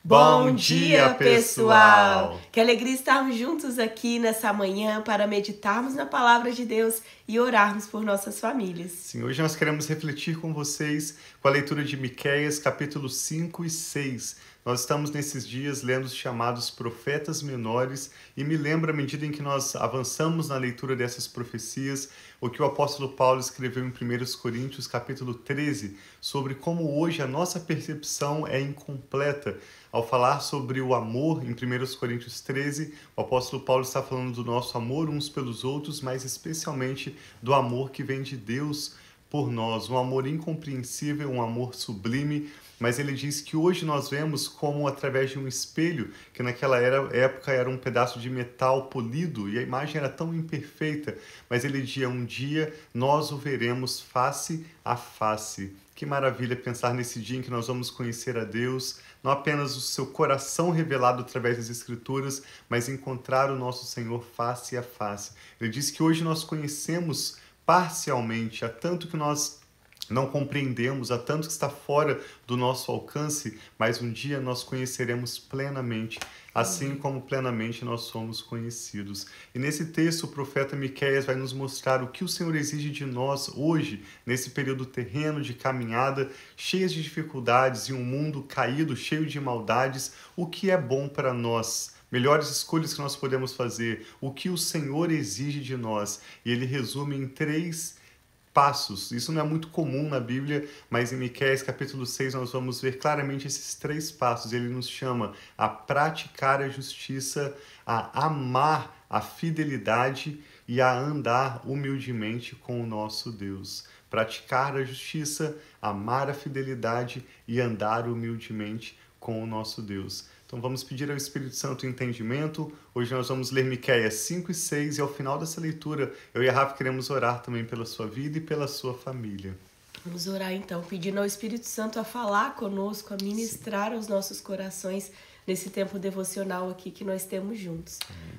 Bom dia, pessoal! Que alegria estarmos juntos aqui nessa manhã para meditarmos na palavra de Deus e orarmos por nossas famílias. Sim, hoje nós queremos refletir com vocês com a leitura de Miqueias, capítulos 5 e 6. Nós estamos nesses dias lendo os chamados profetas menores e me lembra, à medida em que nós avançamos na leitura dessas profecias, o que o apóstolo Paulo escreveu em 1 Coríntios, capítulo 13, sobre como hoje a nossa percepção é incompleta. Ao falar sobre o amor, em 1 Coríntios 13, o apóstolo Paulo está falando do nosso amor uns pelos outros, mas especialmente do amor que vem de Deus por nós, um amor incompreensível, um amor sublime, mas ele diz que hoje nós vemos como através de um espelho, que naquela época era um pedaço de metal polido e a imagem era tão imperfeita, mas ele dizia, um dia nós o veremos face a face. Que maravilha pensar nesse dia em que nós vamos conhecer a Deus, não apenas o seu coração revelado através das Escrituras, mas encontrar o nosso Senhor face a face. Ele diz que hoje nós conhecemos parcialmente, há tanto que nós não compreendemos, há tanto que está fora do nosso alcance, mas um dia nós conheceremos plenamente, assim como plenamente nós somos conhecidos. E nesse texto o profeta Miqueias vai nos mostrar o que o Senhor exige de nós hoje, nesse período terreno de caminhada, cheias de dificuldades e um mundo caído, cheio de maldades, o que é bom para nós. Melhores escolhas que nós podemos fazer, o que o Senhor exige de nós. E ele resume em 3 passos. Isso não é muito comum na Bíblia, mas em Miqueias capítulo 6 nós vamos ver claramente esses 3 passos. Ele nos chama a praticar a justiça, a amar a fidelidade e a andar humildemente com o nosso Deus. Praticar a justiça, amar a fidelidade e andar humildemente com o nosso Deus. Então vamos pedir ao Espírito Santo entendimento. Hoje nós vamos ler Miqueias 5 e 6 e ao final dessa leitura eu e a Rafa queremos orar também pela sua vida e pela sua família. Vamos orar então, pedindo ao Espírito Santo a falar conosco, a ministrar aos nossos corações nesse tempo devocional aqui que nós temos juntos.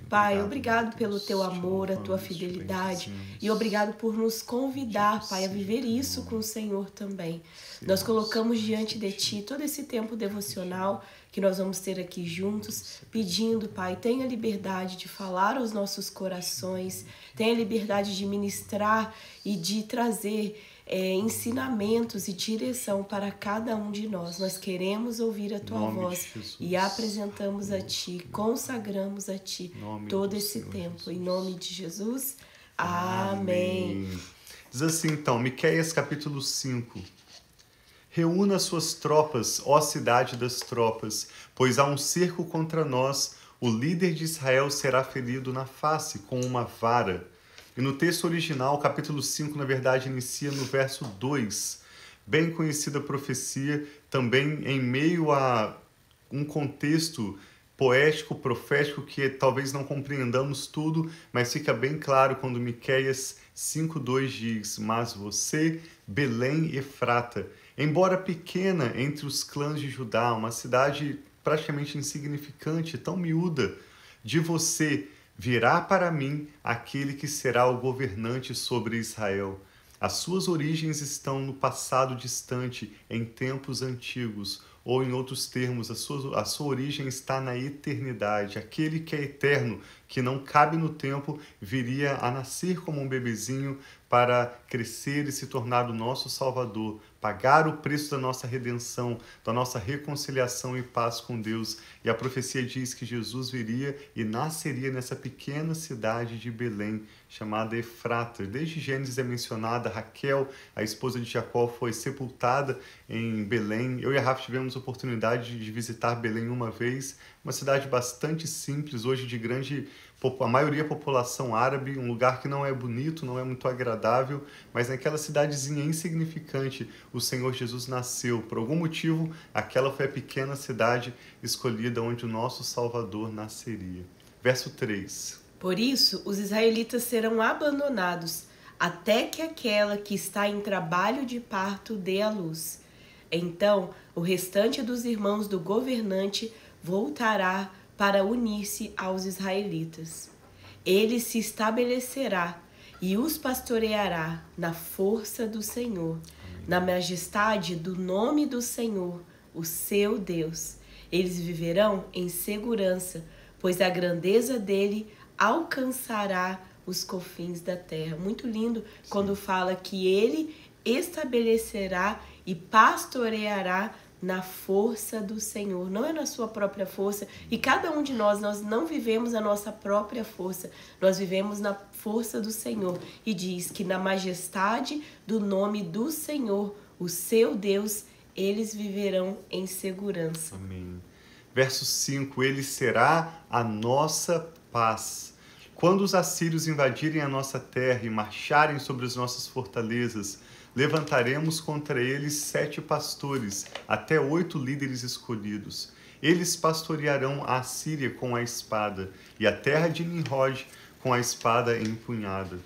Pai, obrigado pelo teu amor, a tua fidelidade e obrigado por nos convidar, Pai, a viver isso com o Senhor também. Nós colocamos diante de ti todo esse tempo devocional que nós vamos ter aqui juntos, pedindo, Pai, tenha liberdade de falar aos nossos corações, tenha liberdade de ministrar e de trazer ensinamentos e direção para cada um de nós. Nós queremos ouvir a tua voz e apresentamos a ti, consagramos a ti todo esse tempo. Em nome de Jesus, amém. Diz assim então, Miqueias capítulo 5. Reúna suas tropas, ó cidade das tropas, pois há um cerco contra nós. O líder de Israel será ferido na face com uma vara. E no texto original, capítulo 5, na verdade, inicia no verso 2. Bem conhecida profecia, também em meio a um contexto poético, profético, que talvez não compreendamos tudo, mas fica bem claro quando Miqueias 5:2 diz: Mas você, Belém Efrata, embora pequena entre os clãs de Judá, uma cidade praticamente insignificante, tão miúda, de você virá para mim aquele que será o governante sobre Israel. As suas origens estão no passado distante, em tempos antigos, ou em outros termos, a sua origem está na eternidade. Aquele que é eterno, que não cabe no tempo, viria a nascer como um bebezinho para crescer e se tornar o nosso Salvador, pagar o preço da nossa redenção, da nossa reconciliação e paz com Deus. E a profecia diz que Jesus viria e nasceria nessa pequena cidade de Belém, chamada Efrata. Desde Gênesis é mencionada, Raquel, a esposa de Jacó, foi sepultada em Belém. Eu e a Rafa tivemos a oportunidade de visitar Belém uma vez, uma cidade bastante simples, hoje de grande, a maioria população árabe, um lugar que não é bonito, não é muito agradável, mas naquela cidadezinha insignificante, o Senhor Jesus nasceu. Por algum motivo, aquela foi a pequena cidade escolhida onde o nosso Salvador nasceria. Verso 3. Por isso, os israelitas serão abandonados, até que aquela que está em trabalho de parto dê à luz. Então, o restante dos irmãos do governante voltará para unir-se aos israelitas. Ele se estabelecerá e os pastoreará na força do Senhor, na majestade do nome do Senhor, o seu Deus. Eles viverão em segurança, pois a grandeza dele alcançará os confins da terra. Muito lindo quando fala que ele estabelecerá e pastoreará na força do Senhor, não é na sua própria força. E cada um de nós não vivemos a nossa própria força, nós vivemos na força do Senhor. E diz que na majestade do nome do Senhor, o seu Deus, eles viverão em segurança. Amém. Verso 5, ele será a nossa paz. Quando os assírios invadirem a nossa terra e marcharem sobre as nossas fortalezas, levantaremos contra eles 7 pastores, até 8 líderes escolhidos. Eles pastorearão a Assíria com a espada, e a terra de Nimrod com a espada empunhada.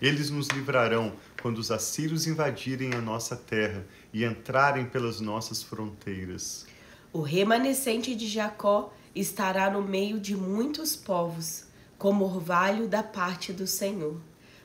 Eles nos livrarão quando os assírios invadirem a nossa terra e entrarem pelas nossas fronteiras. O remanescente de Jacó estará no meio de muitos povos, como orvalho da parte do Senhor,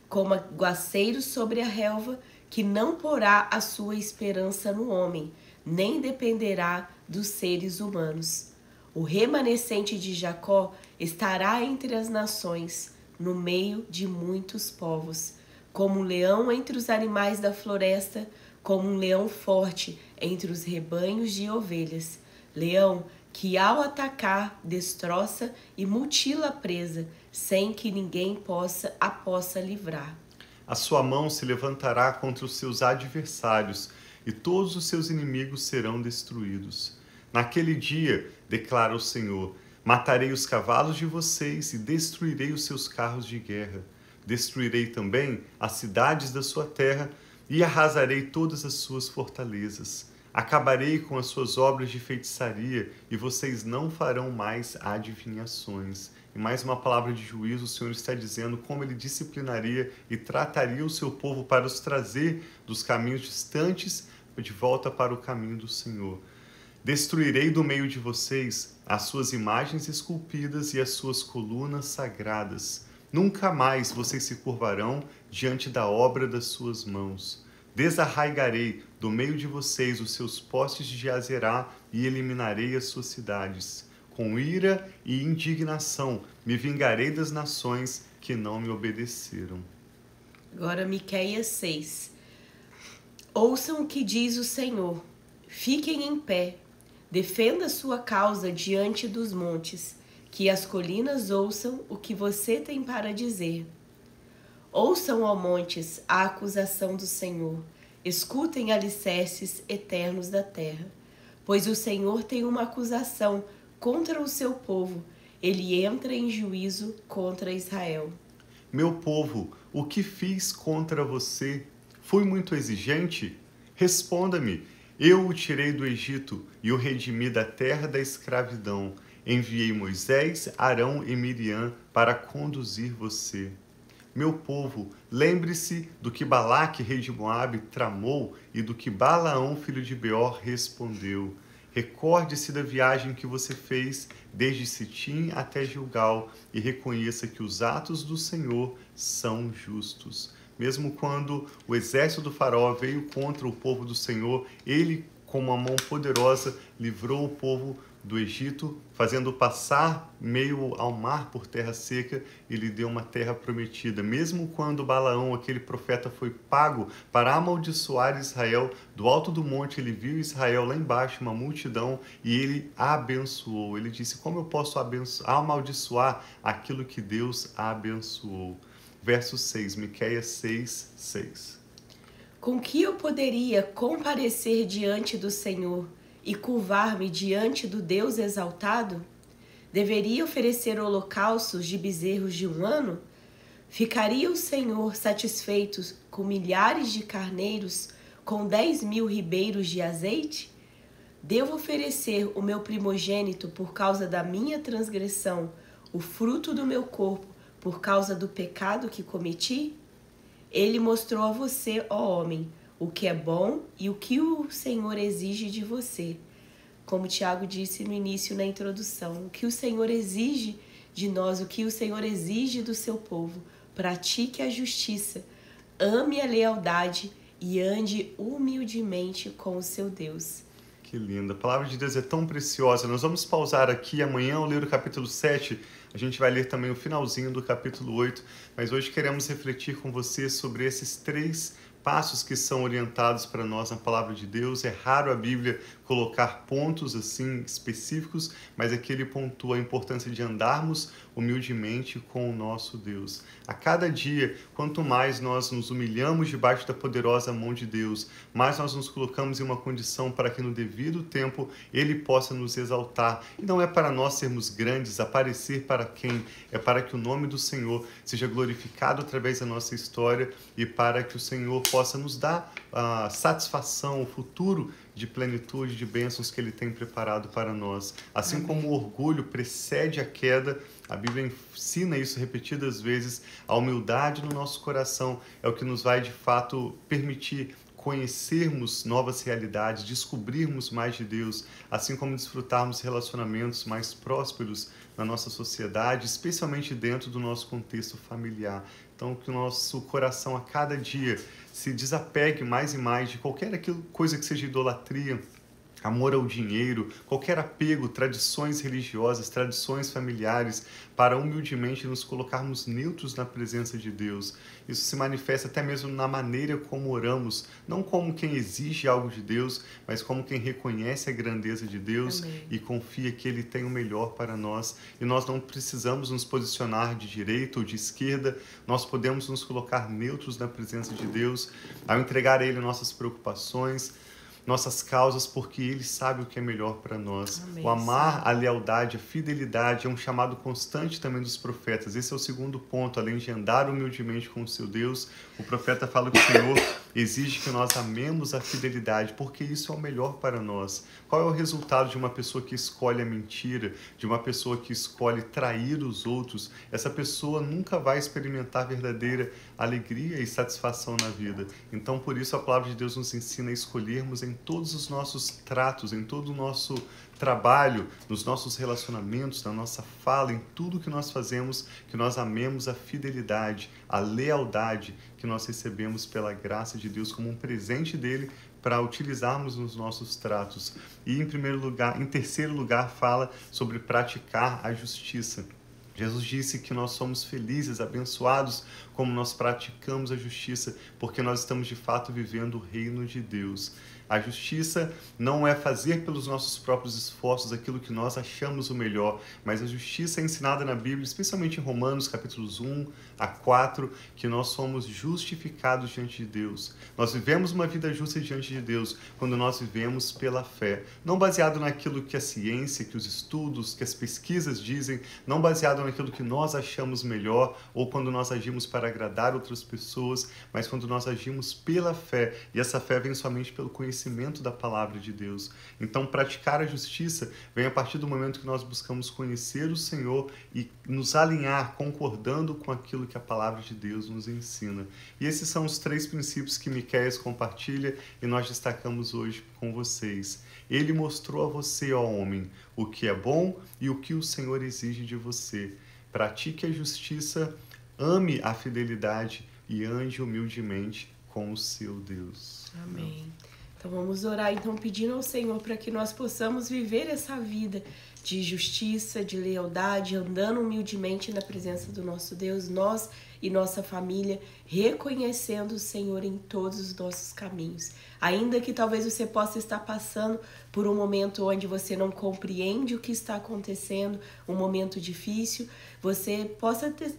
como aguaceiro sobre a relva, que não porá a sua esperança no homem, nem dependerá dos seres humanos. O remanescente de Jacó estará entre as nações, no meio de muitos povos, como um leão entre os animais da floresta, como um leão forte entre os rebanhos de ovelhas. Leão que ao atacar destroça e mutila a presa, sem que ninguém a possa livrar. A sua mão se levantará contra os seus adversários, e todos os seus inimigos serão destruídos. Naquele dia, declara o Senhor, matarei os cavalos de vocês e destruirei os seus carros de guerra. Destruirei também as cidades da sua terra e arrasarei todas as suas fortalezas. Acabarei com as suas obras de feitiçaria e vocês não farão mais adivinhações. E mais uma palavra de juízo, o Senhor está dizendo como ele disciplinaria e trataria o seu povo para os trazer dos caminhos distantes de volta para o caminho do Senhor. Destruirei do meio de vocês as suas imagens esculpidas e as suas colunas sagradas. Nunca mais vocês se curvarão diante da obra das suas mãos. Desarraigarei do meio de vocês os seus postes de Azerá e eliminarei as suas cidades. Com ira e indignação me vingarei das nações que não me obedeceram. Agora Miqueias 6. Ouçam o que diz o Senhor. Fiquem em pé. Defenda sua causa diante dos montes. Que as colinas ouçam o que você tem para dizer. Ouçam, ó montes, a acusação do Senhor. Escutem, alicerces eternos da terra. Pois o Senhor tem uma acusação contra o seu povo. Ele entra em juízo contra Israel. Meu povo, o que fiz contra você? Fui muito exigente? Responda-me. Eu o tirei do Egito e o redimi da terra da escravidão. Enviei Moisés, Arão e Miriam para conduzir você. Meu povo, lembre-se do que Balaque, rei de Moabe, tramou e do que Balaão, filho de Beor, respondeu. Recorde-se da viagem que você fez desde Sitim até Gilgal e reconheça que os atos do Senhor são justos. Mesmo quando o exército do faraó veio contra o povo do Senhor, ele, com uma mão poderosa, livrou o povo do Egito, fazendo passar meio ao mar por terra seca, e lhe deu uma terra prometida. Mesmo quando Balaão, aquele profeta, foi pago para amaldiçoar Israel, do alto do monte ele viu Israel lá embaixo, uma multidão, e ele abençoou. Ele disse, como eu posso amaldiçoar aquilo que Deus abençoou? Verso 6, Miqueias 6, 6. Com que eu poderia comparecer diante do Senhor e curvar-me diante do Deus exaltado? Deveria oferecer holocaustos de bezerros de 1 ano? Ficaria o Senhor satisfeito com milhares de carneiros, com 10.000 ribeiros de azeite? Devo oferecer o meu primogênito por causa da minha transgressão, o fruto do meu corpo por causa do pecado que cometi? Ele mostrou a você, ó homem, o que é bom e o que o Senhor exige de você. Como Tiago disse no início, na introdução, o que o Senhor exige de nós, o que o Senhor exige do seu povo. Pratique a justiça, ame a lealdade e ande humildemente com o seu Deus. Que linda. A palavra de Deus é tão preciosa. Nós vamos pausar aqui. Amanhã eu ler o capítulo 7. A gente vai ler também o finalzinho do capítulo 8. Mas hoje queremos refletir com você sobre esses 3 passos que são orientados para nós na palavra de Deus. É raro a Bíblia colocar pontos assim específicos, mas aqui ele pontua a importância de andarmos humildemente com o nosso Deus. A cada dia, quanto mais nós nos humilhamos debaixo da poderosa mão de Deus, mais nós nos colocamos em uma condição para que no devido tempo Ele possa nos exaltar. E não é para nós sermos grandes, aparecer para quem? É para que o nome do Senhor seja glorificado através da nossa história e para que o Senhor possa nos dar a satisfação, o futuro de plenitude, de bênçãos que Ele tem preparado para nós. Assim Amém. como o orgulho precede a queda, a Bíblia ensina isso repetidas vezes, a humildade no nosso coração é o que nos vai de fato permitir conhecermos novas realidades, descobrirmos mais de Deus, assim como desfrutarmos relacionamentos mais prósperos na nossa sociedade, especialmente dentro do nosso contexto familiar. Então, que o nosso coração a cada dia se desapegue mais e mais de qualquer coisa que seja idolatria, amor ao dinheiro, qualquer apego, tradições religiosas, tradições familiares, para humildemente nos colocarmos neutros na presença de Deus. Isso se manifesta até mesmo na maneira como oramos, não como quem exige algo de Deus, mas como quem reconhece a grandeza de Deus. Amém. E confia que Ele tem o melhor para nós. E nós não precisamos nos posicionar de direita ou de esquerda, nós podemos nos colocar neutros na presença de Deus, ao entregar a Ele nossas preocupações, nossas causas, porque Ele sabe o que é melhor para nós. Amém, o amar, a lealdade, a fidelidade é um chamado constante também dos profetas. Esse é o segundo ponto. Além de andar humildemente com o seu Deus, o profeta fala que o Senhor exige que nós amemos a fidelidade, porque isso é o melhor para nós. Qual é o resultado de uma pessoa que escolhe a mentira, de uma pessoa que escolhe trair os outros? Essa pessoa nunca vai experimentar verdadeira alegria e satisfação na vida. Então, por isso, a palavra de Deus nos ensina a escolhermos em todos os nossos tratos, em todo o nosso trabalho, nos nossos relacionamentos, na nossa fala, em tudo que nós fazemos, que nós amemos a fidelidade, a lealdade que nós recebemos pela graça de Deus como um presente dele para utilizarmos nos nossos tratos. E em terceiro lugar, fala sobre praticar a justiça. Jesus disse que nós somos felizes, abençoados, como nós praticamos a justiça, porque nós estamos de fato vivendo o reino de Deus. A justiça não é fazer pelos nossos próprios esforços aquilo que nós achamos o melhor, mas a justiça é ensinada na Bíblia, especialmente em Romanos, capítulos 1 a 4, que nós somos justificados diante de Deus. Nós vivemos uma vida justa diante de Deus quando nós vivemos pela fé, não baseado naquilo que a ciência, que os estudos, que as pesquisas dizem, não baseado naquilo que nós achamos melhor ou quando nós agimos para agradar outras pessoas, mas quando nós agimos pela fé, e essa fé vem somente pelo conhecimento da palavra de Deus. Então, praticar a justiça vem a partir do momento que nós buscamos conhecer o Senhor e nos alinhar concordando com aquilo que a palavra de Deus nos ensina. E esses são os 3 princípios que Miqueias compartilha e nós destacamos hoje com vocês. Ele mostrou a você, ó homem, o que é bom e o que o Senhor exige de você. Pratique a justiça, ame a fidelidade e ande humildemente com o seu Deus. Amém. Então vamos orar então pedindo ao Senhor para que nós possamos viver essa vida de justiça, de lealdade, andando humildemente na presença do nosso Deus, nós e nossa família, reconhecendo o Senhor em todos os nossos caminhos. Ainda que talvez você possa estar passando por um momento onde você não compreende o que está acontecendo, um momento difícil, você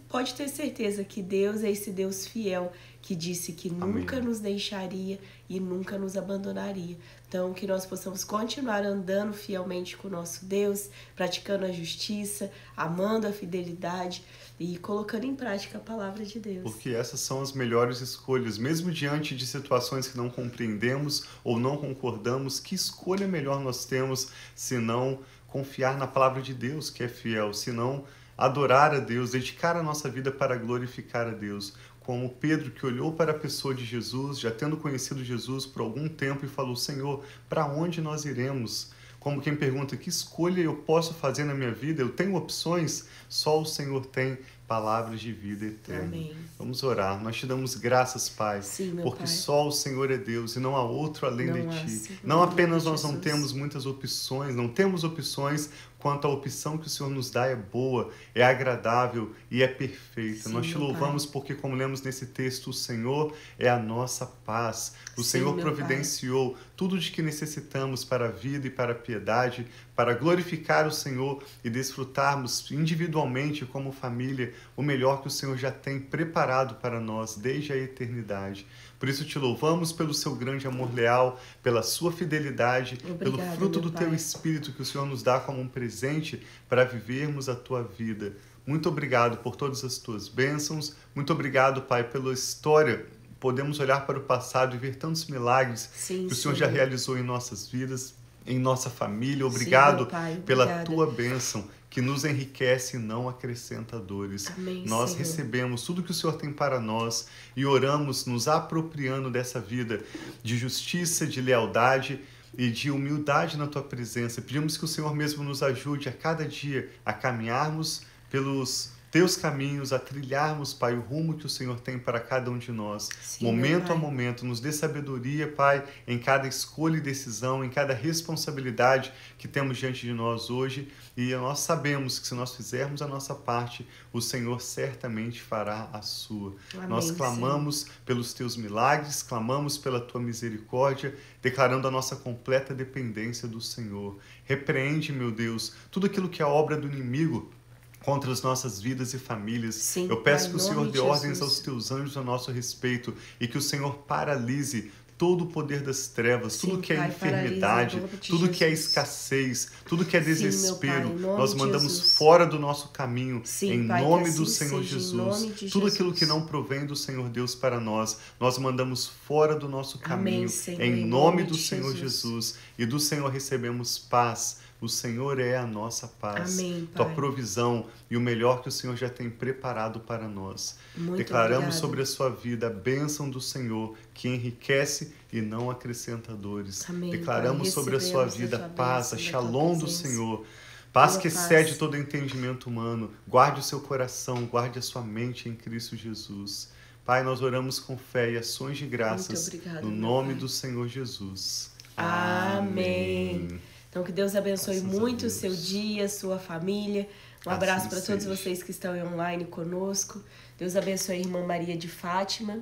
pode ter certeza que Deus é esse Deus fiel que disse que nunca nos deixaria e nunca nos abandonaria. Então, que nós possamos continuar andando fielmente com o nosso Deus, praticando a justiça, amando a fidelidade e colocando em prática a palavra de Deus. Porque essas são as melhores escolhas, mesmo diante de situações que não compreendemos ou não concordamos. Que escolha melhor nós temos se não confiar na palavra de Deus, que é fiel, se não adorar a Deus, dedicar a nossa vida para glorificar a Deus? Como Pedro, que olhou para a pessoa de Jesus, já tendo conhecido Jesus por algum tempo, e falou: Senhor, para onde nós iremos? Como quem pergunta: que escolha eu posso fazer na minha vida? Eu tenho opções? Só o Senhor tem palavras de vida eterna. Amém. Vamos orar. Nós te damos graças, Pai, Sim, meu porque Pai. só o Senhor é Deus e não há outro além Não de há, Ti. Senhor, Não em nome apenas de nós não Jesus. temos muitas opções, não temos opções quanto a opção que o Senhor nos dá é boa, é agradável e é perfeita. Sim, Nós te meu louvamos Pai. porque, como lemos nesse texto, o Senhor é a nossa paz. O Sim, Senhor meu providenciou tudo de que necessitamos para a vida e para a piedade, para glorificar o Senhor e desfrutarmos individualmente como família o melhor que o Senhor já tem preparado para nós desde a eternidade. Por isso te louvamos pelo seu grande amor leal, pela sua fidelidade, pelo Obrigada, fruto meu do teu Pai. Espírito que o Senhor nos dá como um presente para vivermos a tua vida. Muito obrigado por todas as tuas bênçãos. Muito obrigado, Pai, pela história. Podemos olhar para o passado e ver tantos milagres Sim, que o Senhor já realizou em nossas vidas, em nossa família. Sim, Obrigado meu Pai. pela Obrigada. tua bênção que nos enriquece e não acrescenta dores. Amém, Nós Senhor. recebemos tudo que o Senhor tem para nós e oramos nos apropriando dessa vida de justiça, de lealdade e de humildade na tua presença. Pedimos que o Senhor mesmo nos ajude a cada dia a caminharmos pelos teus caminhos, a trilharmos, Pai, o rumo que o Senhor tem para cada um de nós. Sim, Momento meu Pai. a momento, nos dê sabedoria, Pai, em cada escolha e decisão, em cada responsabilidade que temos diante de nós hoje. E nós sabemos que se nós fizermos a nossa parte, o Senhor certamente fará a sua. Amém, Nós clamamos pelos teus milagres, clamamos pela tua misericórdia, declarando a nossa completa dependência do Senhor. Repreende, meu Deus, tudo aquilo que é obra do inimigo contra as nossas vidas e famílias. Sim, Eu peço Pai, que o em Senhor nome dê de ordens Jesus. aos teus anjos a nosso respeito e que o Senhor paralise todo o poder das trevas, Sim, tudo que é Pai, enfermidade, paralisa em nome de tudo que é Jesus. escassez, tudo que é Sim, meu Pai, desespero, em nome nós de mandamos Jesus. fora do nosso caminho, Sim, em Pai, que nome assim do Senhor seja, em Jesus. nome de Tudo Jesus. aquilo que não provém do Senhor Deus para nós, nós mandamos fora do nosso caminho, Amém, Senhor, em em nome nome do de Senhor Jesus. E do Senhor recebemos paz. O Senhor é a nossa paz, Amém, tua Pai. provisão e o melhor que o Senhor já tem preparado para nós. Muito Declaramos obrigada. sobre a sua vida a bênção do Senhor, que enriquece e não acrescenta dores. Amém, Declaramos Pai. sobre a sua Recebemos vida da tua paz, a bênção, da tua shalom do presença. Senhor. Paz Tua que paz. excede todo entendimento humano. Guarde o seu coração, guarde a sua mente em Cristo Jesus. Pai, nós oramos com fé e ações de graças Muito obrigada, no meu nome Pai. do Senhor Jesus. Amém. Então, que Deus abençoe Graças a muito o Deus. seu dia, sua família. Um Assim abraço para todos seja. vocês que estão online conosco. Deus abençoe a irmã Maria de Fátima,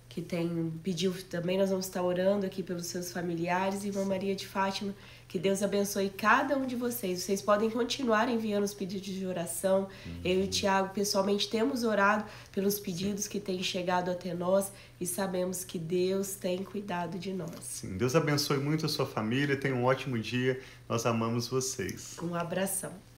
que pediu também. Nós vamos estar orando aqui pelos seus familiares. Irmã Maria de Fátima, que Deus abençoe cada um de vocês. Vocês podem continuar enviando os pedidos de oração. Eu e o Tiago, pessoalmente, temos orado pelos pedidos que têm chegado até nós e sabemos que Deus tem cuidado de nós. Sim, Deus abençoe muito a sua família. Tenha um ótimo dia. Nós amamos vocês. Um abração.